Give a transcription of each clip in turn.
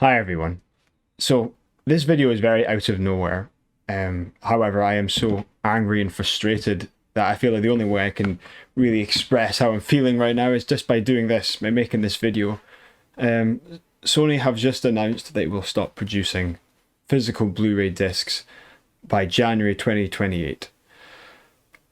Hi everyone. So this video is very out of nowhere. However, I am so angry and frustrated that I feel like the only way I can really express how I'm feeling right now is just by doing this, by making this video. Um, Sony have just announced they will stop producing physical Blu-ray discs by January 2028,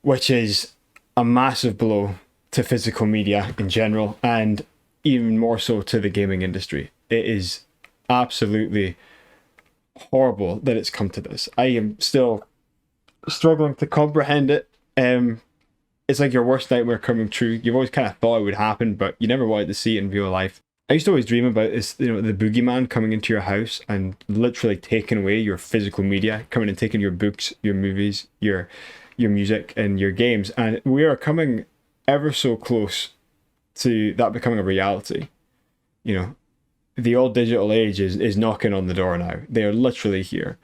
which is a massive blow to physical media in general, and even more so to the gaming industry. It is absolutely horrible that it's come to this. I am still struggling to comprehend it. It's like your worst nightmare coming true. You've always kind of thought it would happen, but you never wanted to see it in real life. I used to always dream about this, the boogeyman coming into your house and literally taking away your physical media, coming and taking your books, your movies, your music, and your games. And we are coming ever so close to that becoming a reality. The all digital age is knocking on the door now. They are literally here.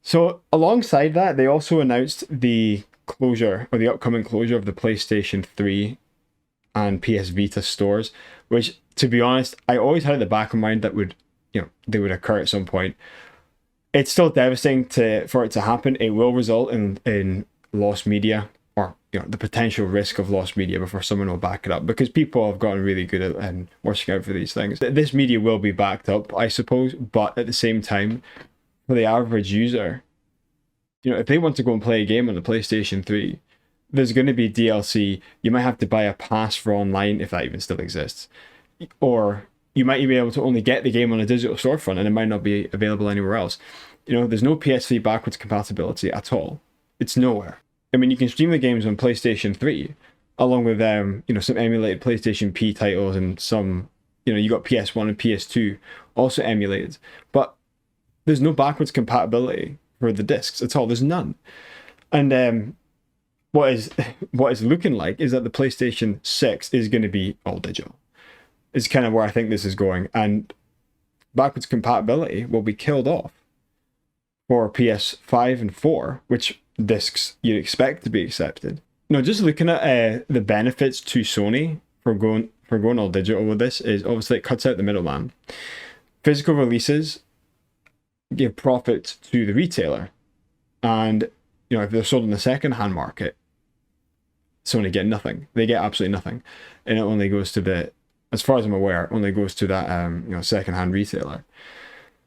So alongside that, they also announced the closure, or the upcoming closure, of the PlayStation 3 and PS Vita stores, which, to be honest, I always had at the back of mind that they would occur at some point. It's still devastating for it to happen. It will result in lost media, or the potential risk of lost media before someone will back it up, because people have gotten really good at watching out for these things. This media will be backed up, I suppose, but at the same time, for the average user, if they want to go and play a game on the PlayStation 3, there's going to be DLC. You might have to buy a pass for online, if that even still exists, or you might be able to only get the game on a digital storefront and it might not be available anywhere else. There's no PS3 backwards compatibility at all. It's nowhere. I mean, you can stream the games on PlayStation 3, along with some emulated PlayStation P titles, and some, you got PS1 and PS2 also emulated, but there's no backwards compatibility for the discs at all. There's none. And what is looking like is that the PlayStation 6 is going to be all digital. Is kind of where I think this is going, and backwards compatibility will be killed off for PS5 and 4, which discs you'd expect to be accepted. Just looking at the benefits to Sony for going all digital with this is, obviously, it cuts out the middleman. Physical releases give profit to the retailer, and if they're sold in the second-hand market, Sony get nothing. They get absolutely nothing, and it only goes to the, as far as I'm aware, only goes to that second-hand retailer.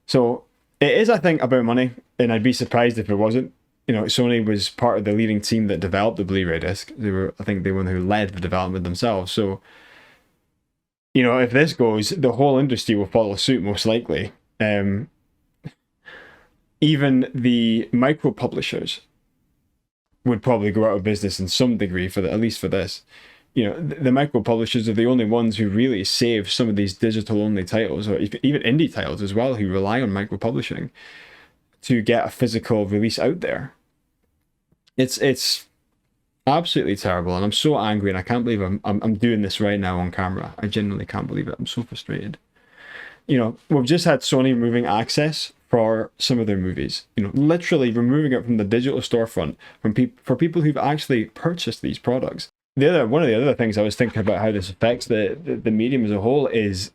So it is, I think, about money, and I'd be surprised if it wasn't. Sony was part of the leading team that developed the Blu-ray disc. I think they were the one who led the development themselves. So, if this goes, the whole industry will follow suit, most likely. Even the micro publishers would probably go out of business in some degree at least for this. The micro publishers are the only ones who really save some of these digital only titles, or even indie titles as well, who rely on micro publishing to get a physical release out there. It's absolutely terrible, and I'm so angry, and I can't believe I'm doing this right now on camera. I genuinely can't believe it. I'm so frustrated. We've just had Sony removing access for some of their movies. Literally removing it from the digital storefront for people who've actually purchased these products. One of the other things I was thinking about how this affects the medium as a whole is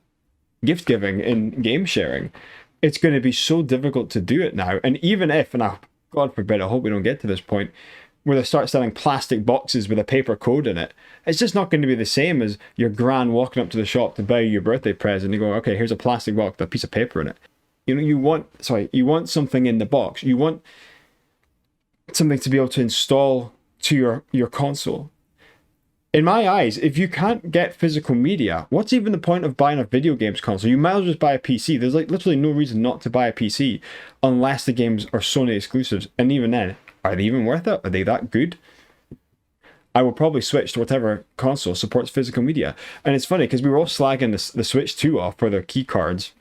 gift giving and game sharing. It's going to be so difficult to do it now. And even if, and God forbid, I hope we don't get to this point, where they start selling plastic boxes with a paper code in it, it's just not going to be the same as your gran walking up to the shop to buy you your birthday present and you go, okay, here's a plastic box with a piece of paper in it. You want something in the box. You want something to be able to install to your console. In my eyes, if you can't get physical media, what's even the point of buying a video games console? You might as well just buy a PC. There's literally no reason not to buy a PC unless the games are Sony exclusives. And even then, are they even worth it? Are they that good? I will probably switch to whatever console supports physical media. And it's funny because we were all slagging the Switch 2 off for their key cards.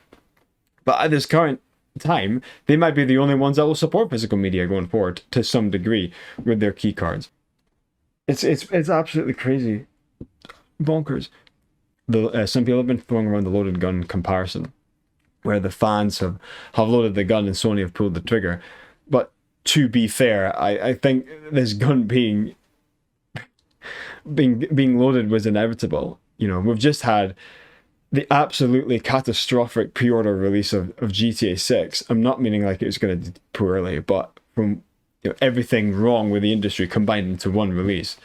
But at this current time, they might be the only ones that will support physical media going forward to some degree with their key cards. It's absolutely crazy, bonkers. Some people have been throwing around the loaded gun comparison, where the fans have loaded the gun and Sony have pulled the trigger. But to be fair, I think this gun being loaded was inevitable. We've just had the absolutely catastrophic pre-order release of GTA 6, I'm not meaning like it was going to do poorly, but from everything wrong with the industry combined into one release.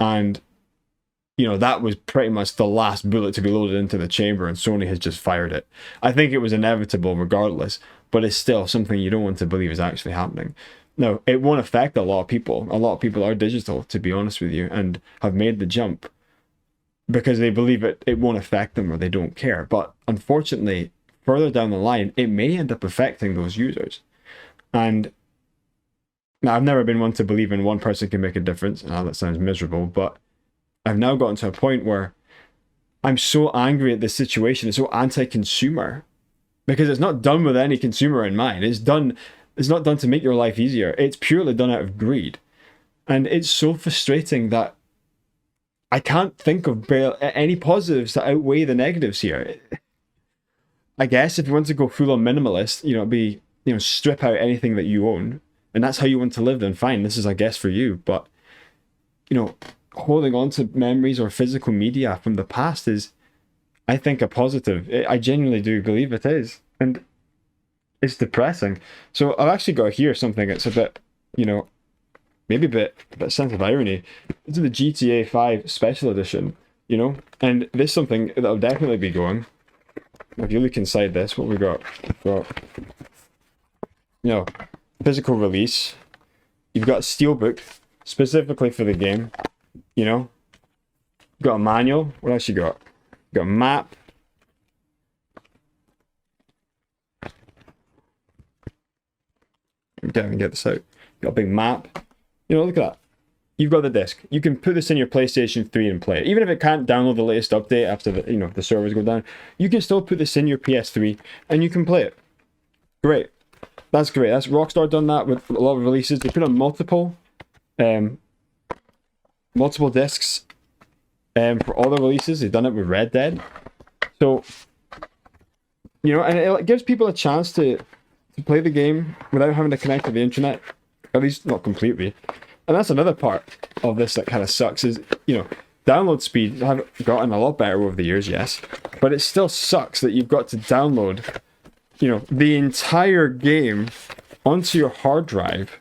And that was pretty much the last bullet to be loaded into the chamber, and Sony has just fired it. I think it was inevitable regardless, but it's still something you don't want to believe is actually happening. Now, it won't affect a lot of people. A lot of people are digital, to be honest with you, and have made the jump because they believe it won't affect them or they don't care. But unfortunately, further down the line, it may end up affecting those users. And now, I've never been one to believe in one person can make a difference. Oh, that sounds miserable, but I've now gotten to a point where I'm so angry at this situation. It's so anti-consumer because it's not done with any consumer in mind. It's not done to make your life easier. It's purely done out of greed. And it's so frustrating that I can't think of any positives that outweigh the negatives here. I guess if you want to go full on minimalist, strip out anything that you own, and that's how you want to live, then fine, this is, I guess, for you. But, holding on to memories or physical media from the past is, I think, a positive. I genuinely do believe it is. And it's depressing. So I've actually got here something that's a bit, maybe a bit sense of irony. This is the GTA 5 Special Edition, and this is something that'll definitely be going. If you look inside this, what we got? We've got, physical release. You've got a steelbook specifically for the game. You've got a manual. What else you got? You got a map. Can't get this out. You got a big map. Look at that. You've got the disc. You can put this in your PlayStation 3 and play it. Even if it can't download the latest update after the servers go down, you can still put this in your PS3 and you can play it. Great. That's great. That's Rockstar done that with a lot of releases. They put on multiple discs for all the releases. They've done it with Red Dead. So, and it gives people a chance to play the game without having to connect to the internet, at least not completely. And that's another part of this that kind of sucks is, download speed have gotten a lot better over the years, yes, but it still sucks that you've got to download, the entire game onto your hard drive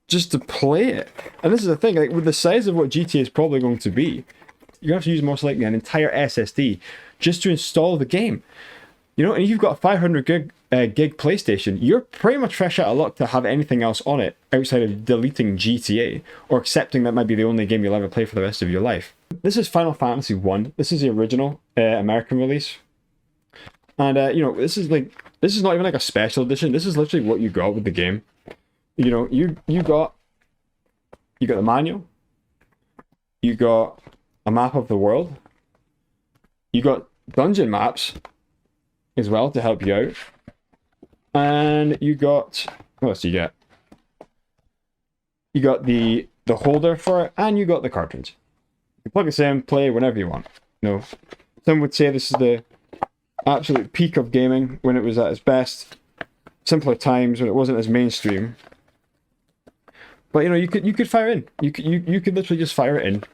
just to play it. And this is the thing, like with the size of what GTA is probably going to be, you have to use most likely an entire SSD just to install the game. And you've got a 500 gig PlayStation, you're pretty much fresh out of luck to have anything else on it outside of deleting GTA or accepting that might be the only game you'll ever play for the rest of your life. This is Final Fantasy 1. This is the original American release. And, this is not even like a special edition. This is literally what you got with the game. You got the manual. You got a map of the world. You got dungeon maps as well to help you out. And you got, what else do you get? You got the holder for it, and you got the cartridge. You plug this in, play whenever you want. Some would say this is the absolute peak of gaming when it was at its best. Simpler times when it wasn't as mainstream. But you could fire in. You could literally just fire it in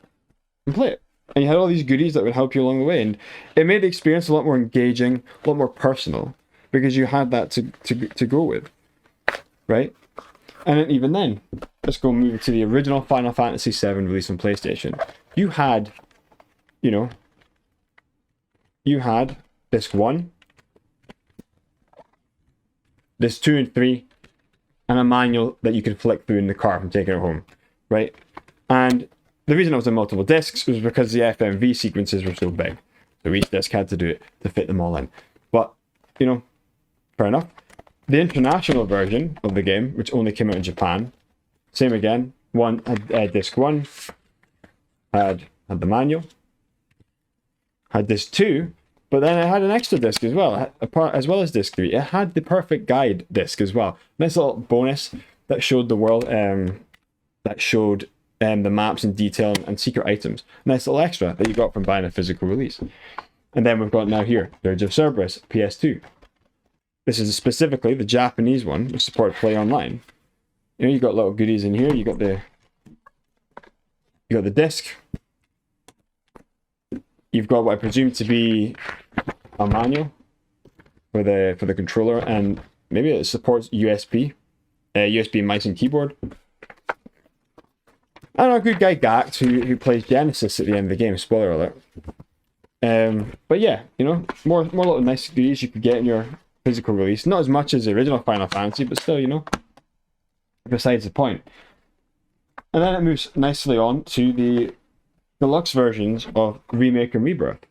and play it. And you had all these goodies that would help you along the way, and it made the experience a lot more engaging, a lot more personal, because you had that to go with, right? And then, even then, let's go move to the original Final Fantasy VII release on PlayStation. You had disc 1, disc 2 and 3, and a manual that you could flick through in the car from taking it home, right? And the reason I was on multiple discs was because the FMV sequences were so big. So each disc had to do it to fit them all in. But, fair enough. The international version of the game, which only came out in Japan, same again. Disc 1 had the manual, had disc 2, but then it had an extra disc as well, as well as disc 3. It had the perfect guide disc as well. Nice little bonus that showed the world, that showed the maps in detail and secret items. Nice little extra that you got from buying a physical release. And then we've got now here, Dirge of Cerberus, PS2. This is specifically the Japanese one, which supports play online. You got little goodies in here. You got the disc. you've got what I presume to be a manual for the controller, and maybe it supports USB mice and keyboard. And our good guy Gax, who plays Genesis at the end of the game. Spoiler alert. But yeah, you know, more little nice goodies you could get in your physical release. Not as much as the original Final Fantasy, but still, you know, besides the point. And then it moves nicely on to the deluxe versions of Remake and Rebirth.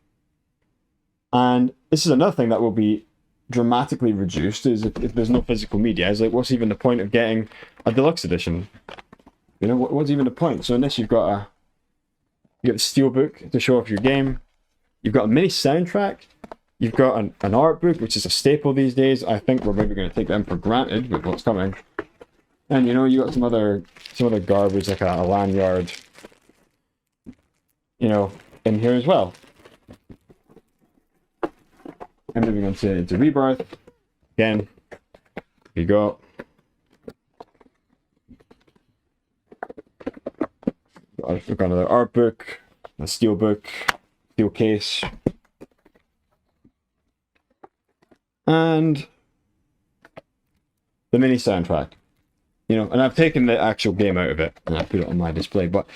And this is another thing that will be dramatically reduced, is if there's no physical media. It's like, what's even the point of getting a deluxe edition? You know, what's even the point? So in this, you got the steelbook to show off your game. You've got a mini soundtrack. You've got an art book, which is a staple these days. I think we're maybe going to take them for granted with what's coming. And you know, you got some other garbage, like a lanyard, you know, in here as well. And moving on to Rebirth. Again, you got we've got another art book, a steel book, steel case, and the mini soundtrack. You know, and I've taken the actual game out of it and I put it on my display. But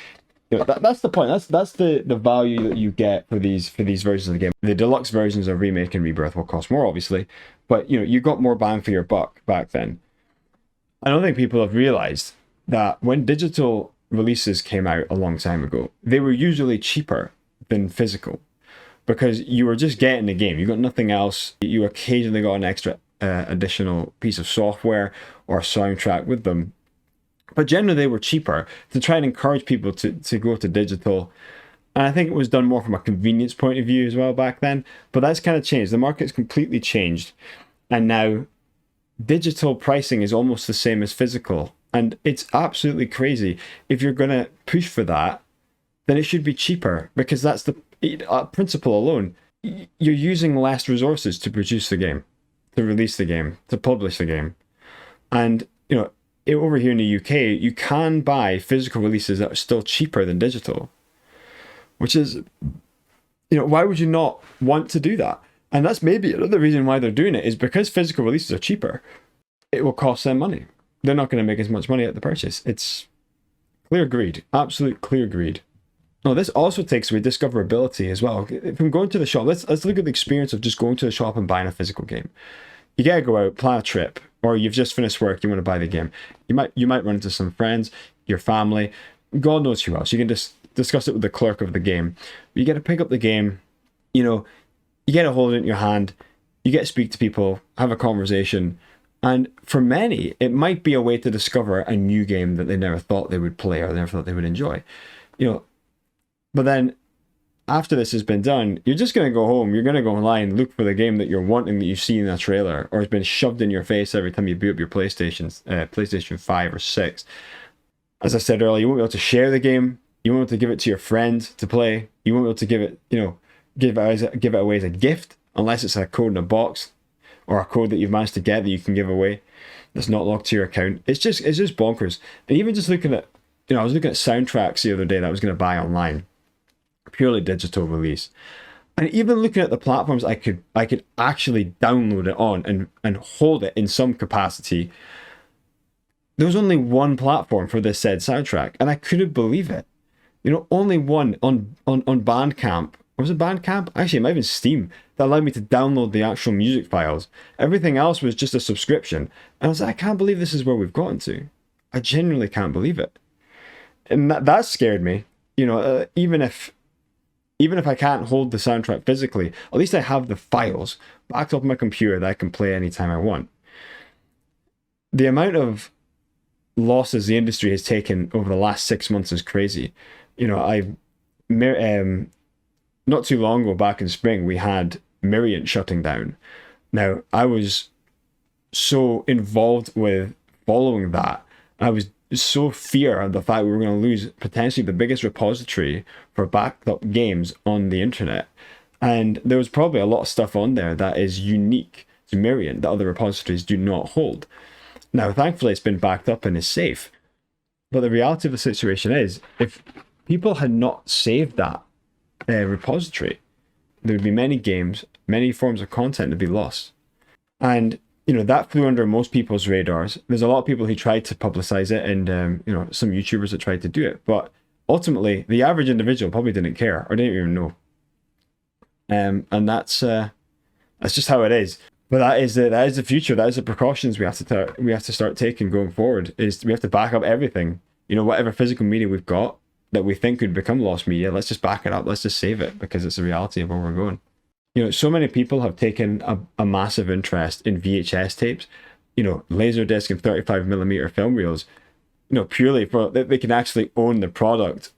you know, that's the point. That's the value that you get for these versions of the game. The deluxe versions of Remake and Rebirth will cost more, obviously, but you know, you got more bang for your buck back then. I don't think people have realized that when digital releases came out a long time ago, they were usually cheaper than physical, because you were just getting the game. You got nothing else. You occasionally got an extra additional piece of software or soundtrack with them, but generally they were cheaper to try and encourage people to go to digital. And I think it was done more from a convenience point of view as well back then, but that's kind of changed. The market's completely changed, and now digital pricing is almost the same as physical, and it's absolutely crazy. If you're going to push for that, then it should be cheaper, because that's the principle alone. You're using less resources to produce the game, to release the game, to publish the game. And, you know, over here in the UK, you can buy physical releases that are still cheaper than digital, which is, you know, why would you not want to do that? And that's maybe another reason why they're doing it, is because physical releases are cheaper. It will cost them money. They're not going to make as much money at the purchase. It's clear greed, absolute clear greed. No, this also takes away discoverability as well. From going to the shop, let's look at the experience of just going to the shop and buying a physical game. You gotta go out, plan a trip, or you've just finished work, you want to buy the game. You might run into some friends, your family, God knows who else. You can just discuss it with the clerk of the game. You get to pick up the game, you know, you get to hold it in your hand, you get to speak to people, have a conversation, and for many, it might be a way to discover a new game that they never thought they would play or never thought they would enjoy. You know, but then after this has been done, you're just going to go home, you're going to go online, look for the game that you're wanting, that you've seen in a trailer, or has been shoved in your face every time you boot up your PlayStation 5 or 6. As I said earlier, you won't be able to share the game, you won't be able to give it to your friend to play, you won't be able to give it, you know, give it away as a gift, unless it's a code in a box, or a code that you've managed to get that you can give away that's not locked to your account. It's just bonkers. And even just looking at, you know, I was looking at soundtracks the other day that I was going to buy online, purely digital release, and even looking at the platforms I could actually download it on and hold it in some capacity, there was only one platform for this said soundtrack, and I couldn't believe it. You know, only one on Bandcamp. Was it Bandcamp? Actually, it might have been Steam, that allowed me to download the actual music files. Everything else was just a subscription, and I was like, I can't believe this is where we've gotten to. I genuinely can't believe it, and that scared me. You know, even if I can't hold the soundtrack physically, at least I have the files backed up on my computer that I can play anytime I want. The amount of losses the industry has taken over the last 6 months is crazy. You know, not too long ago, back in spring, we had Myriad shutting down. Now, I was so involved with following that. I was so fear of the fact we were going to lose potentially the biggest repository for backed up games on the internet. And there was probably a lot of stuff on there that is unique to Myriad that other repositories do not hold. Now, thankfully, it's been backed up and is safe. But the reality of the situation is, if people had not saved that repository, there would be many games, many forms of content to be lost. And, you know, that flew under most people's radars. There's a lot of people who tried to publicize it and, you know, some YouTubers that tried to do it. But ultimately, the average individual probably didn't care or didn't even know. And that's just how it is. But that is the future. That is the precautions we have to start taking going forward. Is we have to back up everything. You know, whatever physical media we've got that we think could become lost media, let's just back it up. Let's just save it because it's the reality of where we're going. You know, so many people have taken a massive interest in VHS tapes, you know, Laserdisc and 35mm film reels, you know, purely for they can actually own the product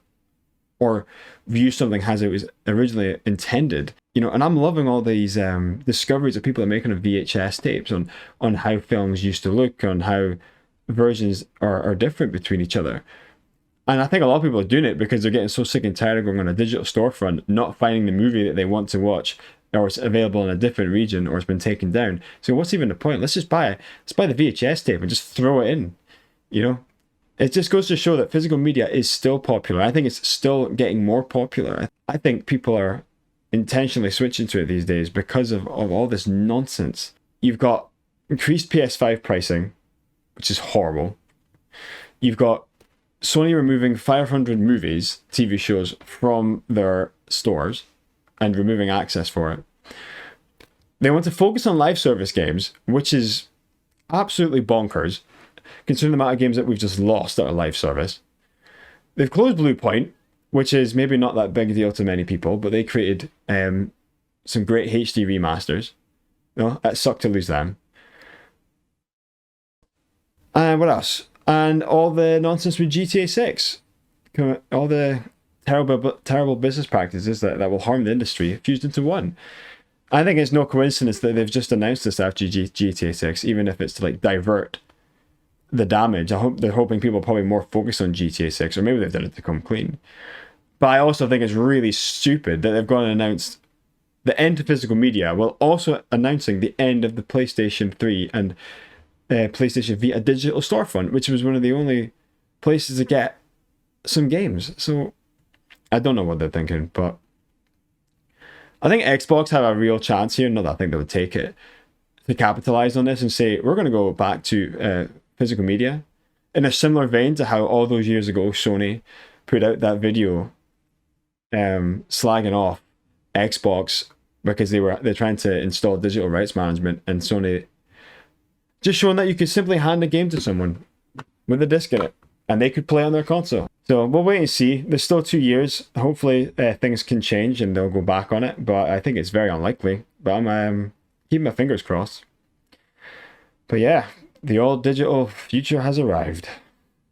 or view something as it was originally intended. You know, and I'm loving all these discoveries that people are making of VHS tapes on how films used to look, on how versions are different between each other. And I think a lot of people are doing it because they're getting so sick and tired of going on a digital storefront, not finding the movie that they want to watch, or it's available in a different region, or it's been taken down. So what's even the point? Let's buy the VHS tape and just throw it in. You know, it just goes to show that physical media is still popular. I think it's still getting more popular. I think people are intentionally switching to it these days because of all this nonsense. You've got increased PS5 pricing, which is horrible. You've got Sony removing 500 movies, TV shows from their stores and removing access for it. They want to focus on live service games, which is absolutely bonkers, considering the amount of games that we've just lost that are live service. They've closed Blue Point, which is maybe not that big a deal to many people, but they created some great HD remasters. You know, it sucked to lose them. And what else? And all the nonsense with GTA 6. All the terrible business practices that will harm the industry fused into one. I think it's no coincidence that they've just announced this after GTA 6, even if it's to like divert the damage. I hope they're hoping people are probably more focused on GTA 6, or maybe they've done it to come clean. But I also think it's really stupid that they've gone and announced the end to physical media while also announcing the end of the PlayStation 3 and PlayStation Vita digital storefront, which was one of the only places to get some games. So I don't know what they're thinking, but I think Xbox have a real chance here. Not that I think they would take it, to capitalize on this and say we're going to go back to physical media in a similar vein to how all those years ago Sony put out that video slagging off Xbox because they're trying to install digital rights management, and Sony just showing that you could simply hand a game to someone with a disc in it and they could play on their console. So we'll wait and see. There's still 2 years. Hopefully things can change and they'll go back on it, but I think it's very unlikely. But I'm keeping my fingers crossed. But yeah, the all digital future has arrived.